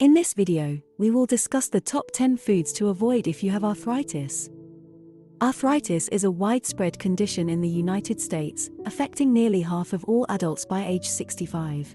In this video, we will discuss the top 10 foods to avoid if you have arthritis. Arthritis is a widespread condition in the United States, affecting nearly half of all adults by age 65.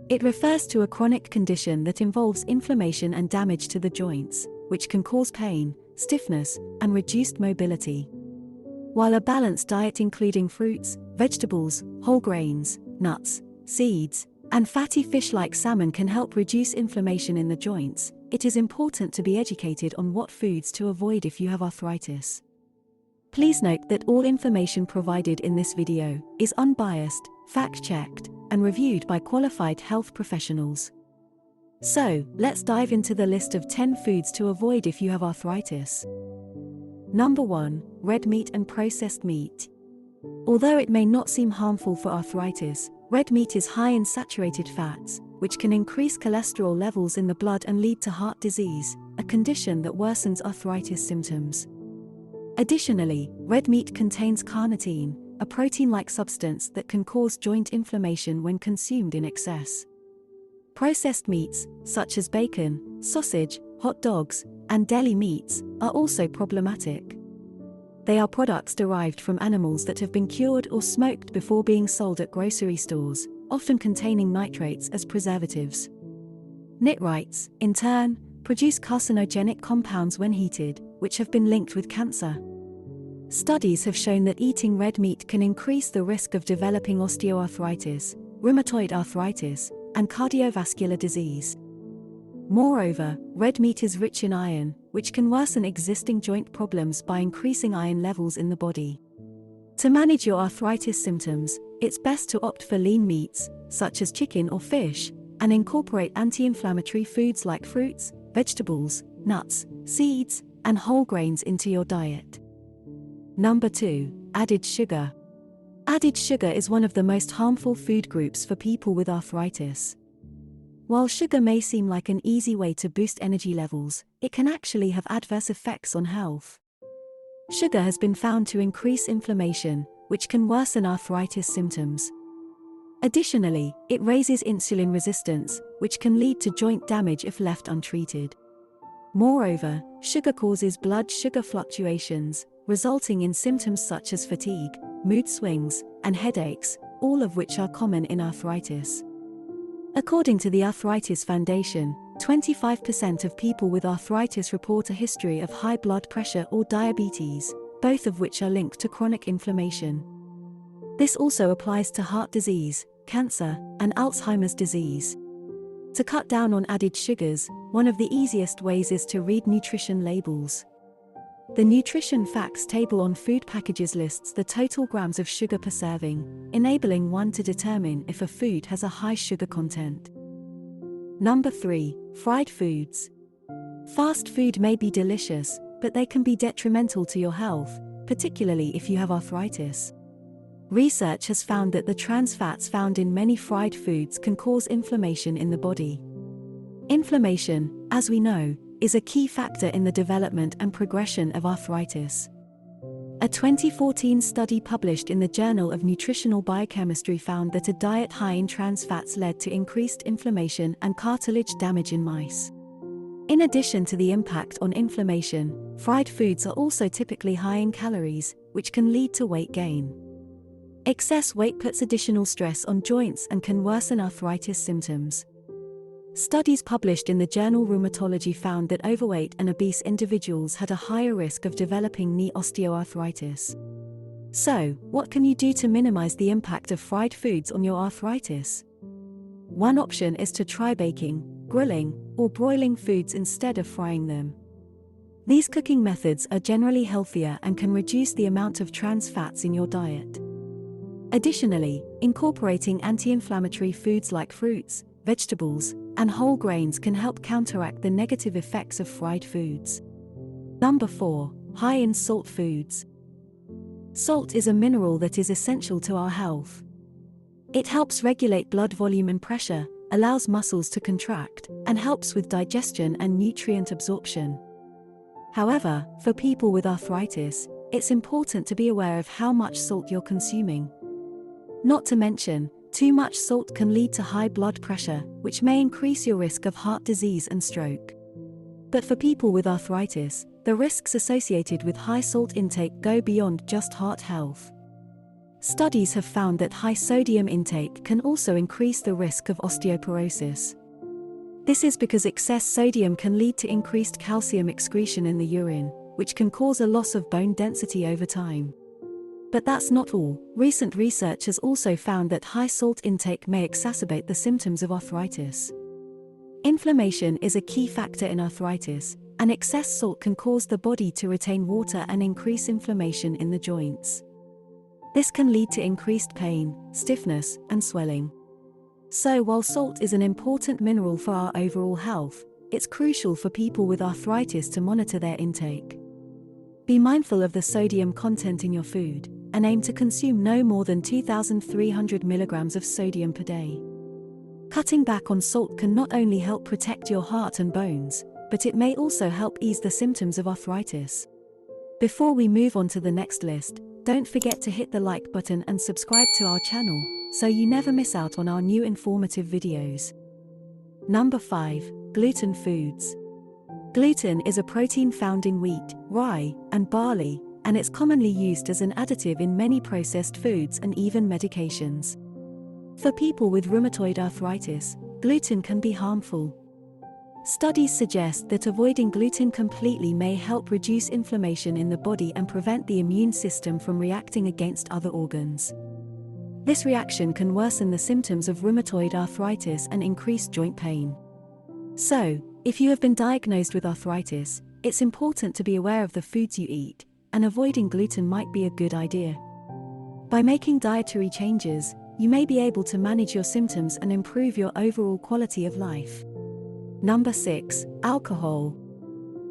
It refers to a chronic condition that involves inflammation and damage to the joints, which can cause pain, stiffness, and reduced mobility. While a balanced diet including fruits, vegetables, whole grains, nuts, seeds, and fatty fish like salmon can help reduce inflammation in the joints, it is important to be educated on what foods to avoid if you have arthritis. Please note that all information provided in this video is unbiased, fact-checked, and reviewed by qualified health professionals. So, let's dive into the list of 10 foods to avoid if you have arthritis. Number 1. Red meat and processed meat. Although it may not seem harmful for arthritis, red meat is high in saturated fats, which can increase cholesterol levels in the blood and lead to heart disease, a condition that worsens arthritis symptoms. Additionally, red meat contains carnitine, a protein-like substance that can cause joint inflammation when consumed in excess. Processed meats, such as bacon, sausage, hot dogs, and deli meats, are also problematic. They are products derived from animals that have been cured or smoked before being sold at grocery stores, often containing nitrates as preservatives. Nitrates, in turn, produce carcinogenic compounds when heated, which have been linked with cancer. Studies have shown that eating red meat can increase the risk of developing osteoarthritis, rheumatoid arthritis, and cardiovascular disease. Moreover, red meat is rich in iron, which can worsen existing joint problems by increasing iron levels in the body. To manage your arthritis symptoms, it's best to opt for lean meats, such as chicken or fish, and incorporate anti-inflammatory foods like fruits, vegetables, nuts, seeds, and whole grains into your diet. Number 2. Added sugar. Added sugar is one of the most harmful food groups for people with arthritis. While sugar may seem like an easy way to boost energy levels, it can actually have adverse effects on health. Sugar has been found to increase inflammation, which can worsen arthritis symptoms. Additionally, it raises insulin resistance, which can lead to joint damage if left untreated. Moreover, sugar causes blood sugar fluctuations, resulting in symptoms such as fatigue, mood swings, and headaches, all of which are common in arthritis. According to the Arthritis Foundation, 25% of people with arthritis report a history of high blood pressure or diabetes, both of which are linked to chronic inflammation. This also applies to heart disease, cancer, and Alzheimer's disease. To cut down on added sugars, one of the easiest ways is to read nutrition labels. The nutrition facts table on food packages lists the total grams of sugar per serving, enabling one to determine if a food has a high sugar content. Number 3. Fried foods. Fast food may be delicious, but they can be detrimental to your health, particularly if you have arthritis. Research has found that the trans fats found in many fried foods can cause inflammation in the body. Inflammation, as we know, is a key factor in the development and progression of arthritis. A 2014 study published in the Journal of Nutritional Biochemistry found that a diet high in trans fats led to increased inflammation and cartilage damage in mice. In addition to the impact on inflammation, fried foods are also typically high in calories, which can lead to weight gain. Excess weight puts additional stress on joints and can worsen arthritis symptoms. Studies published in the journal Rheumatology found that overweight and obese individuals had a higher risk of developing knee osteoarthritis. So, what can you do to minimize the impact of fried foods on your arthritis? One option is to try baking, grilling, or broiling foods instead of frying them. These cooking methods are generally healthier and can reduce the amount of trans fats in your diet. Additionally, incorporating anti-inflammatory foods like fruits, vegetables, and whole grains can help counteract the negative effects of fried foods. Number 4. High in salt foods. Salt is a mineral that is essential to our health. It helps regulate blood volume and pressure, allows muscles to contract, and helps with digestion and nutrient absorption. However, for people with arthritis, it's important to be aware of how much salt you're consuming. Not to mention, Too much salt can lead to high blood pressure, which may increase your risk of heart disease and stroke. But for people with arthritis, the risks associated with high salt intake go beyond just heart health. Studies have found that high sodium intake can also increase the risk of osteoporosis. This is because excess sodium can lead to increased calcium excretion in the urine, which can cause a loss of bone density over time. But that's not all. Recent research has also found that high salt intake may exacerbate the symptoms of arthritis. Inflammation is a key factor in arthritis, and excess salt can cause the body to retain water and increase inflammation in the joints. This can lead to increased pain, stiffness, and swelling. So while salt is an important mineral for our overall health, it's crucial for people with arthritis to monitor their intake. Be mindful of the sodium content in your food, and aim to consume no more than 2,300 milligrams of sodium per day. Cutting back on salt can not only help protect your heart and bones, but it may also help ease the symptoms of arthritis. Before we move on to the next list, don't forget to hit the like button and subscribe to our channel, so you never miss out on our new informative videos. Number 5. Gluten foods. Gluten is a protein found in wheat, rye, and barley, and it's commonly used as an additive in many processed foods and even medications. For people with rheumatoid arthritis, gluten can be harmful. Studies suggest that avoiding gluten completely may help reduce inflammation in the body and prevent the immune system from reacting against other organs. This reaction can worsen the symptoms of rheumatoid arthritis and increase joint pain. So, if you have been diagnosed with arthritis, it's important to be aware of the foods you eat, and avoiding gluten might be a good idea. By making dietary changes, you may be able to manage your symptoms and improve your overall quality of life. Number 6. Alcohol.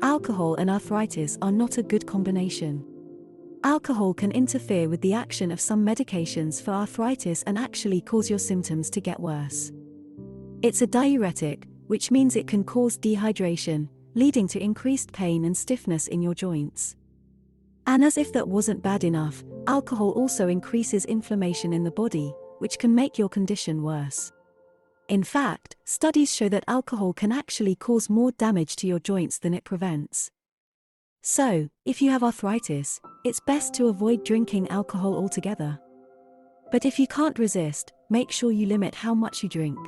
Alcohol and arthritis are not a good combination. Alcohol can interfere with the action of some medications for arthritis and actually cause your symptoms to get worse. It's a diuretic, which means it can cause dehydration, leading to increased pain and stiffness in your joints. And as if that wasn't bad enough, alcohol also increases inflammation in the body, which can make your condition worse. In fact, studies show that alcohol can actually cause more damage to your joints than it prevents. So, if you have arthritis, it's best to avoid drinking alcohol altogether. But if you can't resist, make sure you limit how much you drink.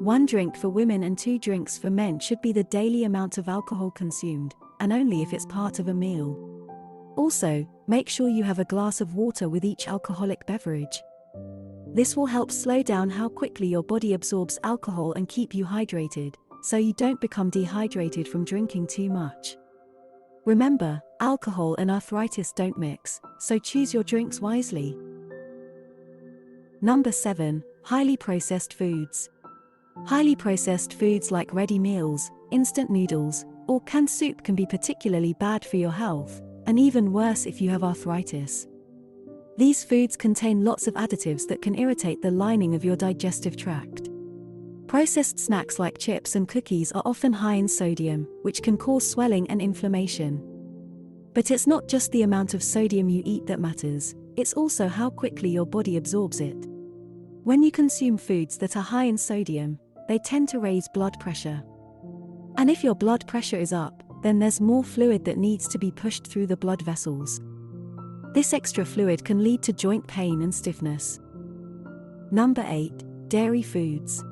1 drink for women and 2 drinks for men should be the daily amount of alcohol consumed, and only if it's part of a meal. Also, make sure you have a glass of water with each alcoholic beverage. This will help slow down how quickly your body absorbs alcohol and keep you hydrated, so you don't become dehydrated from drinking too much. Remember, alcohol and arthritis don't mix, so choose your drinks wisely. Number 7. Highly processed foods. Highly processed foods like ready meals, instant noodles, or canned soup can be particularly bad for your health, and even worse if you have arthritis. These foods contain lots of additives that can irritate the lining of your digestive tract. Processed snacks like chips and cookies are often high in sodium, which can cause swelling and inflammation. But it's not just the amount of sodium you eat that matters, it's also how quickly your body absorbs it. When you consume foods that are high in sodium, they tend to raise blood pressure. And if your blood pressure is up, then there's more fluid that needs to be pushed through the blood vessels. This extra fluid can lead to joint pain and stiffness. Number 8. Dairy foods.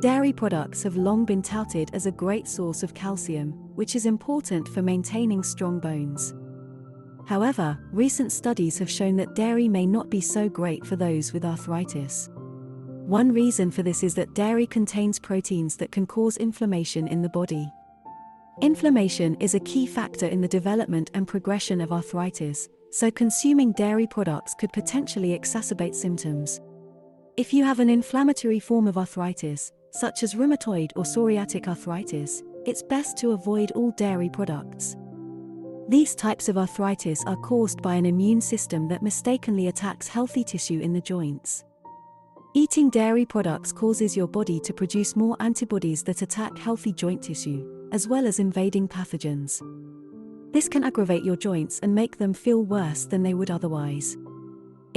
Dairy products have long been touted as a great source of calcium, which is important for maintaining strong bones. However, recent studies have shown that dairy may not be so great for those with arthritis. One reason for this is that dairy contains proteins that can cause inflammation in the body. Inflammation is a key factor in the development and progression of arthritis, so consuming dairy products could potentially exacerbate symptoms. If you have an inflammatory form of arthritis, such as rheumatoid or psoriatic arthritis, it's best to avoid all dairy products. These types of arthritis are caused by an immune system that mistakenly attacks healthy tissue in the joints. Eating dairy products causes your body to produce more antibodies that attack healthy joint tissue, as well as invading pathogens. This can aggravate your joints and make them feel worse than they would otherwise.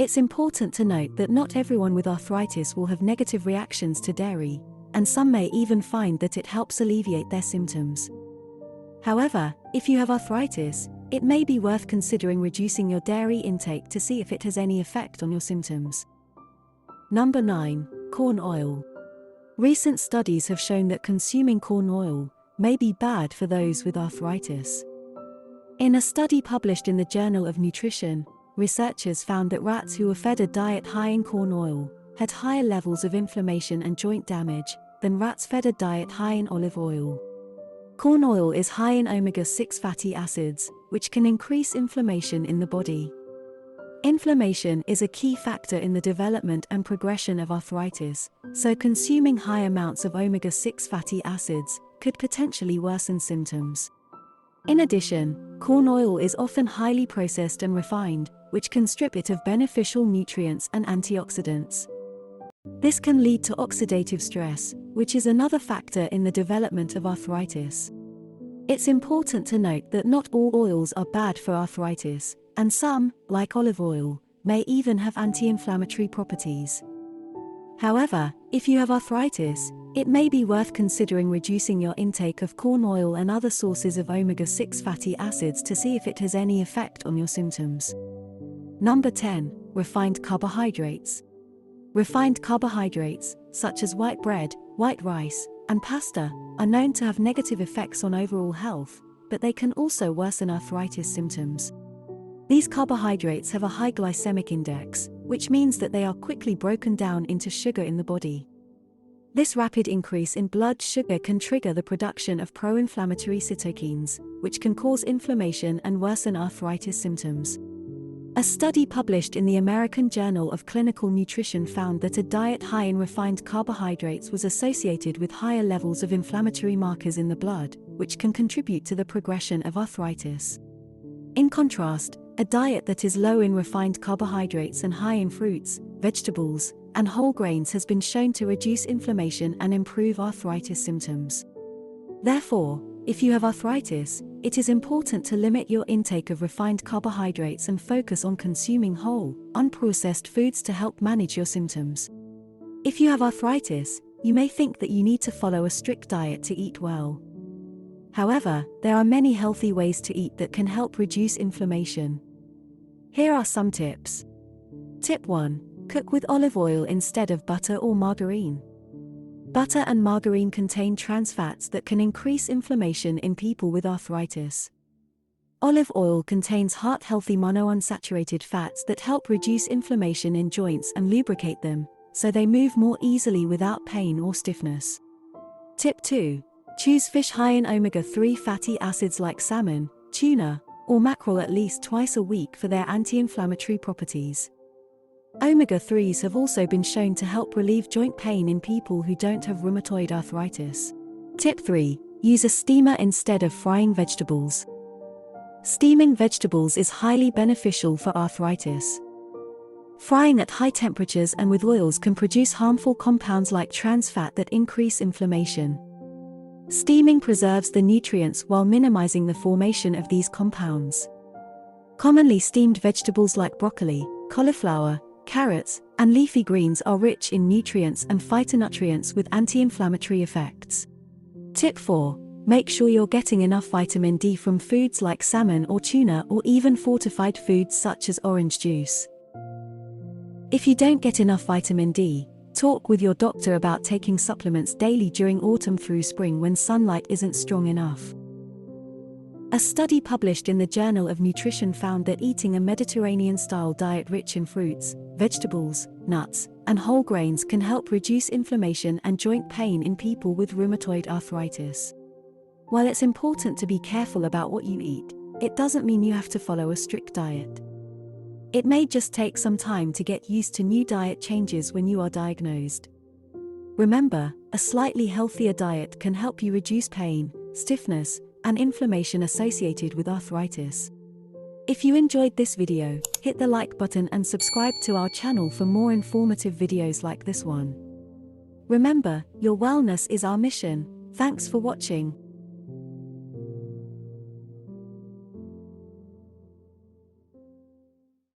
It's important to note that not everyone with arthritis will have negative reactions to dairy, and some may even find that it helps alleviate their symptoms. However, if you have arthritis, it may be worth considering reducing your dairy intake to see if it has any effect on your symptoms. Number 9. Corn oil. Recent studies have shown that consuming corn oil may be bad for those with arthritis. In a study published in the Journal of Nutrition, researchers found that rats who were fed a diet high in corn oil had higher levels of inflammation and joint damage than rats fed a diet high in olive oil. Corn oil is high in omega-6 fatty acids, which can increase inflammation in the body. Inflammation is a key factor in the development and progression of arthritis, so consuming high amounts of omega-6 fatty acids could potentially worsen symptoms. In addition, corn oil is often highly processed and refined, which can strip it of beneficial nutrients and antioxidants. This can lead to oxidative stress, which is another factor in the development of arthritis. It's important to note that not all oils are bad for arthritis, and some, like olive oil, may even have anti-inflammatory properties. However, if you have arthritis, it may be worth considering reducing your intake of corn oil and other sources of omega-6 fatty acids to see if it has any effect on your symptoms. Number 10. Refined carbohydrates. Refined carbohydrates, such as white bread, white rice, and pasta, are known to have negative effects on overall health, but they can also worsen arthritis symptoms. These carbohydrates have a high glycemic index, which means that they are quickly broken down into sugar in the body. This rapid increase in blood sugar can trigger the production of pro-inflammatory cytokines, which can cause inflammation and worsen arthritis symptoms. A study published in the American Journal of Clinical Nutrition found that a diet high in refined carbohydrates was associated with higher levels of inflammatory markers in the blood, which can contribute to the progression of arthritis. In contrast, a diet that is low in refined carbohydrates and high in fruits, vegetables, and whole grains has been shown to reduce inflammation and improve arthritis symptoms. Therefore, if you have arthritis, it is important to limit your intake of refined carbohydrates and focus on consuming whole, unprocessed foods to help manage your symptoms. If you have arthritis, you may think that you need to follow a strict diet to eat well. However, there are many healthy ways to eat that can help reduce inflammation. Here are some tips. Tip 1. Cook with olive oil instead of butter or margarine. Butter and margarine contain trans fats that can increase inflammation in people with arthritis. Olive oil contains heart-healthy monounsaturated fats that help reduce inflammation in joints and lubricate them, so they move more easily without pain or stiffness. Tip 2. Choose fish high in omega-3 fatty acids like salmon, tuna, or mackerel at least twice a week for their anti-inflammatory properties. Omega-3s have also been shown to help relieve joint pain in people who don't have rheumatoid arthritis. Tip 3. Use a steamer instead of frying vegetables. Steaming vegetables is highly beneficial for arthritis. Frying at high temperatures and with oils can produce harmful compounds like trans fat that increase inflammation. Steaming preserves the nutrients while minimizing the formation of these compounds. Commonly steamed vegetables like broccoli, cauliflower, carrots, and leafy greens are rich in nutrients and phytonutrients with anti-inflammatory effects. Tip 4. Make sure you're getting enough vitamin D from foods like salmon or tuna or even fortified foods such as orange juice. If you don't get enough vitamin D, talk with your doctor about taking supplements daily during autumn through spring when sunlight isn't strong enough. A study published in the Journal of Nutrition found that eating a Mediterranean-style diet rich in fruits, vegetables, nuts, and whole grains can help reduce inflammation and joint pain in people with rheumatoid arthritis. While it's important to be careful about what you eat, it doesn't mean you have to follow a strict diet. It may just take some time to get used to new diet changes when you are diagnosed. Remember, a slightly healthier diet can help you reduce pain, stiffness, and inflammation associated with arthritis. If you enjoyed this video, hit the like button and subscribe to our channel for more informative videos like this one. Remember, your wellness is our mission. Thanks for watching.